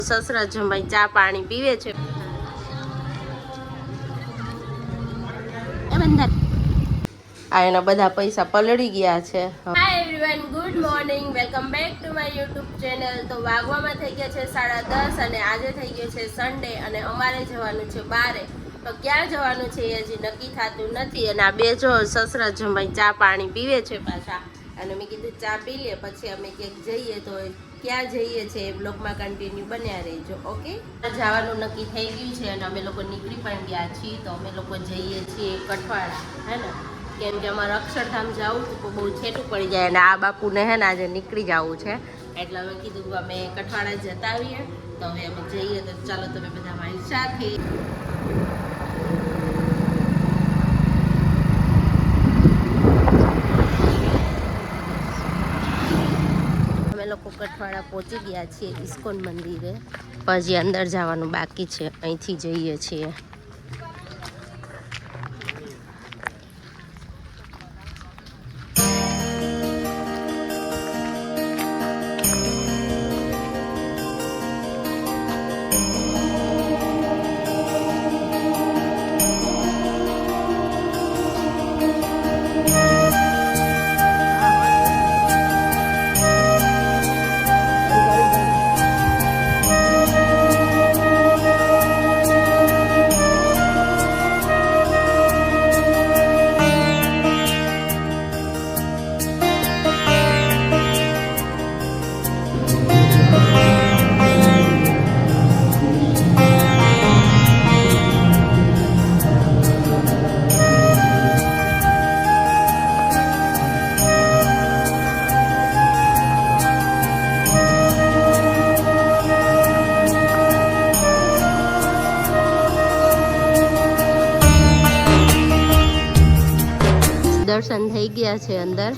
સસરા જમાઈ ચા પાણી પીવે છે. આ એના બધા પૈસા પલળી ગયા છે. Hi everyone, good morning, welcome back to my YouTube channel. તો વાગવામાં થઈ ગયા છે 10:30 અને આજે થઈ ગયો છે સન્ડે અને અમારે જવાનું છે બારે. તો ક્યાં જવાનું છે એ હજી નક્કી થતું નથી. અને આ બે જો સસરા જમાઈ ચા પાણી પીવે છે પાછા. અને મેં કીધું ચા પી લે પછી અમે ક્યાંક જઈએ. તો ક્યાં જઈએ છે એ બ્લોગમાં કન્ટિન્યુ બન્યા રહેજો. ઓકે, જવાનું નક્કી થઈ ગયું છે અને અમે લોકો નીકળી પણ ગયા છીએ. તો અમે લોકો જઈએ છીએ કઠવાડા, હે ને, કેમ કે અમારે અક્ષરધામ જવું તો બહુ છેટું પડી જાય અને આ બાપુને હે ને આજે નીકળી જવું છે. એટલે અમે કીધું અમે કઠવાડા જતા આવીએ. તો હવે અમે જઈએ. તો ચાલો તમે બધા મારી સાથે. લોકો કઠવાડા પહોંચી ગયા છીએ ઇસ્કોન મંદિરે. પછી અંદર જવાનું બાકી છે. અહીંથી જઈએ છીએ. દર્શન થઈ ગયા છે અંદર.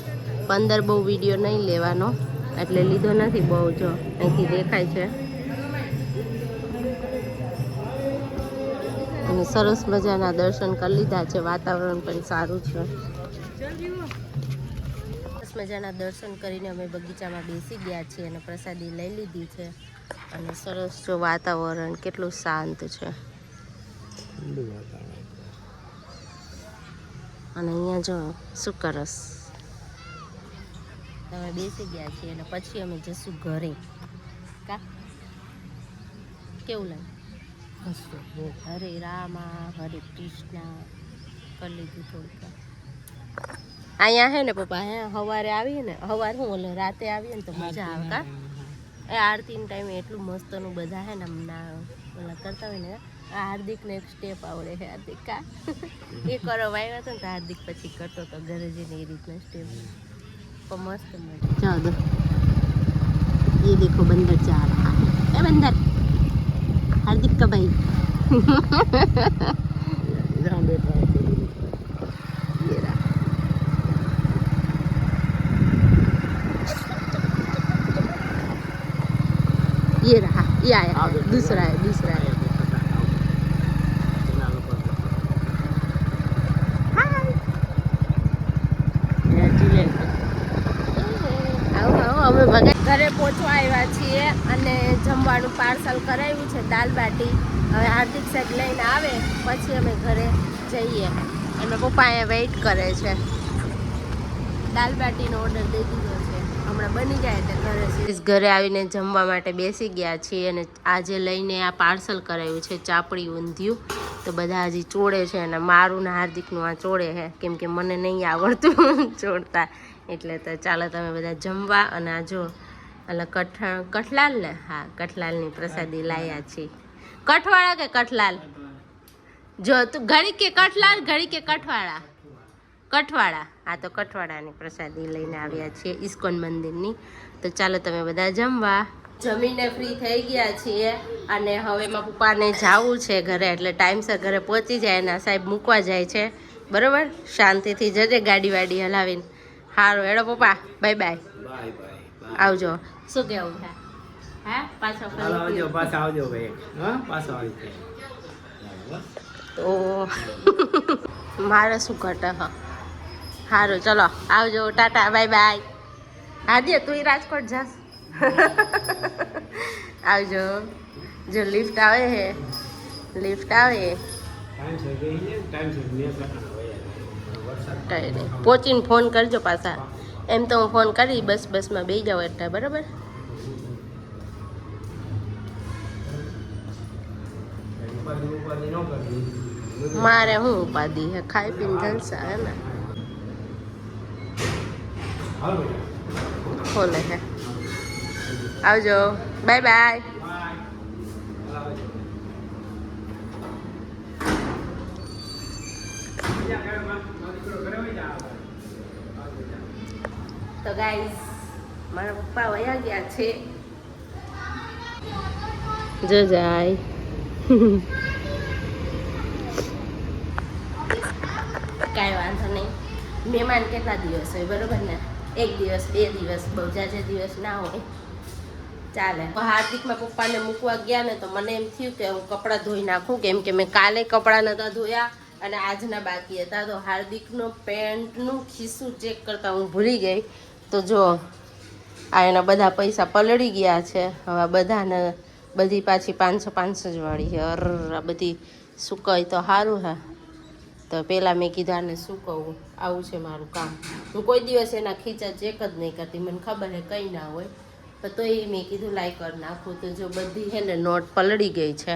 અંદર બહુ વિડીયો નહીં લેવાનો એટલે લીધો નથી બહુ. જો અહીંથી દેખાય છે. અને સરસ મજાના દર્શન કરી લીધા છે. વાતાવરણ પણ સારું છે. સરસ મજાના દર્શન કરીને અમે બગીચામાં બેસી ગયા છીએ અને પ્રસાદી લઈ લીધી છે. અને સરસ જો વાતાવરણ કેટલું શાંત છે. અને અહીંયા જો શું કરસ તમે બેસી ગયા છીએ અને પછી અમે જશું ઘરે. કા કેવું લાગે? હરે રામા હરે કૃષ્ણ કરી લીધું થોડુંક. અહીંયા હે ને પપ્પા, હે સવારે આવીએ ને, સવારે હું ઓલે રાતે આવીએ ને તો મજા આવે. કા એ આરતીના ટાઈમે એટલું મસ્તનું બધા હે ને ના ઓલા કરતા હોય ને. આ હાર્દિકને એક સ્ટેપ આવડે છે. હાર્દિક કા એ કરવા આવ્યા હતા ને તો હાર્દિક પછી કરતો હતો ઘરે જઈને એ રીતના સ્ટેપ. પણ મસ્ત મજા. ચાલો ये देखो बंदर जा रहा है. ए बंदर, हार्दिक का भाई. ये रहा, ये आया, दूसरा है, दूसरा है. અમે ઘરે પહોંચવા આવ્યા છીએ અને જમવાનું પાર્સલ કરાવ્યું છે દાલ બાટી. હવે હાર્દિક સાહેબ લઈને આવે પછી અમે ઘરે જઈએ. અને પપ્પા અહીંયા વેઇટ કરે છે. દાલ બાટીનો ઓર્ડર દઈ દીધો છે. હમણાં બની જાય એટલે ઘરે આવીને જમવા માટે બેસી ગયા છીએ. અને આજે લઈને આ પાર્સલ કરાવ્યું છે ચાપડી ઊંધિયું. તો બધા હજી ચોળે છે અને મારું ને હાર્દિકનું આ ચોળે છે કેમ કે મને નહીં આવડતું ચોળતા. એટલે તો ચાલો તમે બધા જમવા. અને આ જો એટલે કઠલાલ ને, હા કઠલાલની પ્રસાદી લાયા છીએ. કઠવાળા કે કઠલાલ? જો તું ઘડી કે કઠલાલ, ઘડી કે કઠવાળા? કઠવાળા. હા તો કઠવાળાની પ્રસાદી લઈને આવ્યા છીએ ઇસ્કોન મંદિરની. તો ચાલો તમે બધા જમવા. જમીને ફ્રી થઈ ગયા છીએ અને હવે મારા પપ્પાને જવું છે ઘરે. એટલે ટાઈમસર ઘરે પહોંચી જાય અને સાહેબ મૂકવા જાય છે. બરોબર, શાંતિથી જજે ગાડી વાડી હલાવીને. સારું હેડો પપ્પા, બાય બાય. આવજો. શું કેવું છે? હા પાછો આવજો, પાછા આવજો ભાઈ. હા પાછો આવજો. તો મારે શું ઘટે? હા સારું ચલો આવજો, ટાટા બાય બાય. હા દે તું રાજકોટ જાસ. આવજો. જો લિફ્ટ આવે હે, લિફ્ટ આવે કઈ નહીં, પહોંચીને ફોન કરજો પાછા. એમ તો હું ફોન કરી બસમાં બેસી જાવ એટલે બરાબર. મારે શું ઉપાધિ હે, ખાઈ પીને જલસા હે ને. ખોલે હે, આવજો, બાય બાય. તો ગાઈસ મારા પપ્પા વયા ગયા છે, જો જાય. કાંઈ વાંધો નહીં. મહેમાન કેટલા દિવસ હોય બરોબર ને, 1 દિવસ 2 દિવસ, બહુ જાજે દિવસ ના હોય, ચાલે. હાર્દિકમાં પપ્પાને મૂકવા ગયા ને તો મને એમ થયું કે હું કપડાં ધોઈ નાખું, કેમ કે મેં કાલે કપડાં નહોતા ધોયા અને આજના બાકી હતા. તો હાર્દિકનો પેન્ટનું ખિસ્સું ચેક કરતાં હું ભૂલી ગઈ. તો જો આ એના બધા પૈસા પલળી ગયા છે. હવે બધાને બધી પાછી 500 જ વાળી છે. આ બધી સુકાય તો સારું હે. તો પહેલાં મેં કીધું આને સૂકવવું, આવું છે મારું કામ. હું કોઈ દિવસ એના ખીચા ચેક જ નહીં કરતી, મને ખબર છે કંઈ ના હોય, પણ તો એ મેં કીધું લાઈ કરી નાખું. તો જો બધી છે ને નોટ પલળી ગઈ છે,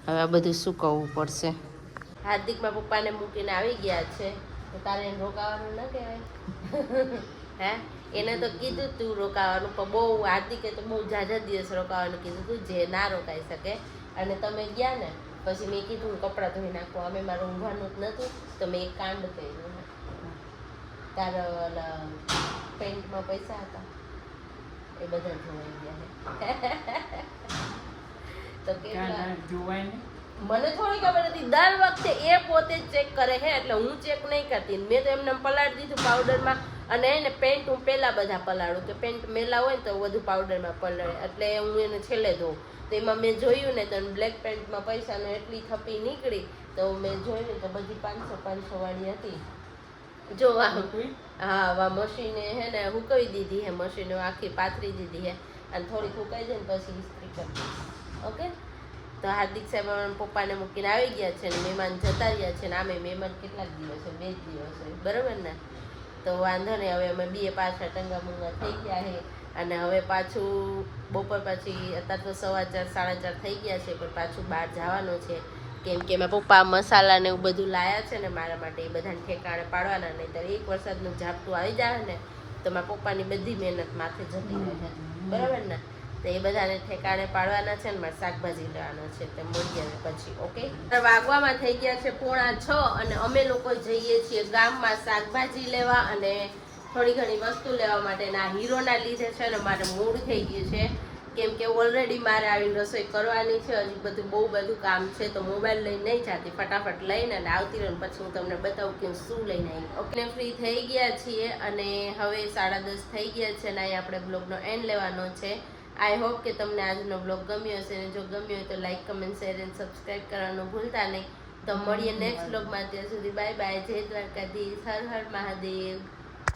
હવે આ બધું સૂકવવું પડશે. હાર્દિકમાં પપ્પાને મૂકીને આવી ગયા છે, તો તારે એને રોકાવાનું ન કહેવાય. હે, એને તો કીધું તું રોકાવાનું, પણ બહુ હાર્દિકે તો બહુ ઝાઝા દિવસ રોકાવાનું કીધું તું, જે ના રોકાઈ શકે. અને તમે ગયા ને પછી મેં કીધું કપડાં ધોઈ નાખું, અમે મારે ઊંઘવાનું જ નહોતું, તો મેં એક કાંડ કર્યું. તારા પેન્ટમાં પૈસા હતા એ બધા ધોવાઈ ગયા. તો કેટલા મને થોડી ખબર હતી. દર વખતે એ પોતે જ ચેક કરે છે, એટલે હું ચેક નહીં કરતી. મેં તો એમને પલાળી દીધું પાવડરમાં, અને એને પેન્ટ હું પહેલાં બધા પલાળું, કે પેન્ટ મેલા હોય ને તો બધું પાવડરમાં પલાળે, એટલે હું એને છેલ્લે ધોઉં. તો એમાં મેં જોયું ને તો બ્લેક પેન્ટમાં પૈસાનો એટલી થપ્પી નીકળી, તો મેં જોયું તો બધી 500 વાળી હતી. જો હા, મશીને હે ને હુકવી દીધી હે, મશીને આખી પાથરી દીધી હે, અને થોડી હુકાઈ જાય ને પછી ઇસ્ત્રી કરી દીધી. ઓકે. તો હાર્દિક સાહેબ પપ્પાને મૂકીને આવી ગયા છે, ને મહેમાન જતા રહ્યા છે, ને આમે મહેમાન કેટલાક દિવસ હોય, 2 જ દિવસ હોય બરાબર ને. તો વાંધો નહીં, હવે અમે 2 પાછા ટંગા મૂંગા થઈ ગયા છે. અને હવે પાછું બપોર પછી, અત્યારે તો 4:15 4:30 થઈ ગયા છે, પણ પાછું બહાર જવાનું છે, કેમ કે મારા પપ્પા મસાલા ને એવું બધું લાયા છે ને મારા માટે, એ બધાને ઠેકાણે પાડવાના. નહીં તો એક વરસાદનું ઝાપટું આવી જાય ને તો મારા પપ્પાની બધી મહેનત માથે જતી રહે છે બરાબર ને. તો એ બધાને ઠેકાણે પાડવાના છે ને મારે શાકભાજી લેવાનો છે, તે મળીએ પછી. ઓકે. વાગવામાં થઈ ગયા છે 5:45, અને અમે લોકો જઈએ છીએ ગામમાં શાકભાજી લેવા અને થોડી ઘણી વસ્તુ લેવા માટે. ના હીરોના લીધે છે ને મારે મૂડ થઈ ગયું છે, કેમ કે ઓલરેડી મારે આવીને રસોઈ કરવાની છે, હજી બહુ બધું કામ છે. તો મોબાઈલ લઈને નહીં જાતી, ફટાફટ લઈને અને આવતી રહું, પછી હું તમને બતાવું કે શું લઈને આવી. ઓકે, ફ્રી થઈ ગયા છીએ અને હવે 10:30 થઈ ગયા છે, અને અહીં આપણે બ્લોગનો એન્ડ લેવાનો છે. આઈ હોપ કે તમને આજનો બ્લોગ ગમ્યો હશે, અને જો ગમ્યો હોય તો લાઈક, કમેન્ટ, શેર અને સબસ્ક્રાઈબ કરવાનું ભૂલતા નહીં. તો મળીએ નેક્સ્ટ બ્લોગમાં. ત્યાં સુધી બાય બાય, જય દ્વારકાધીશ, હર હર મહાદેવ.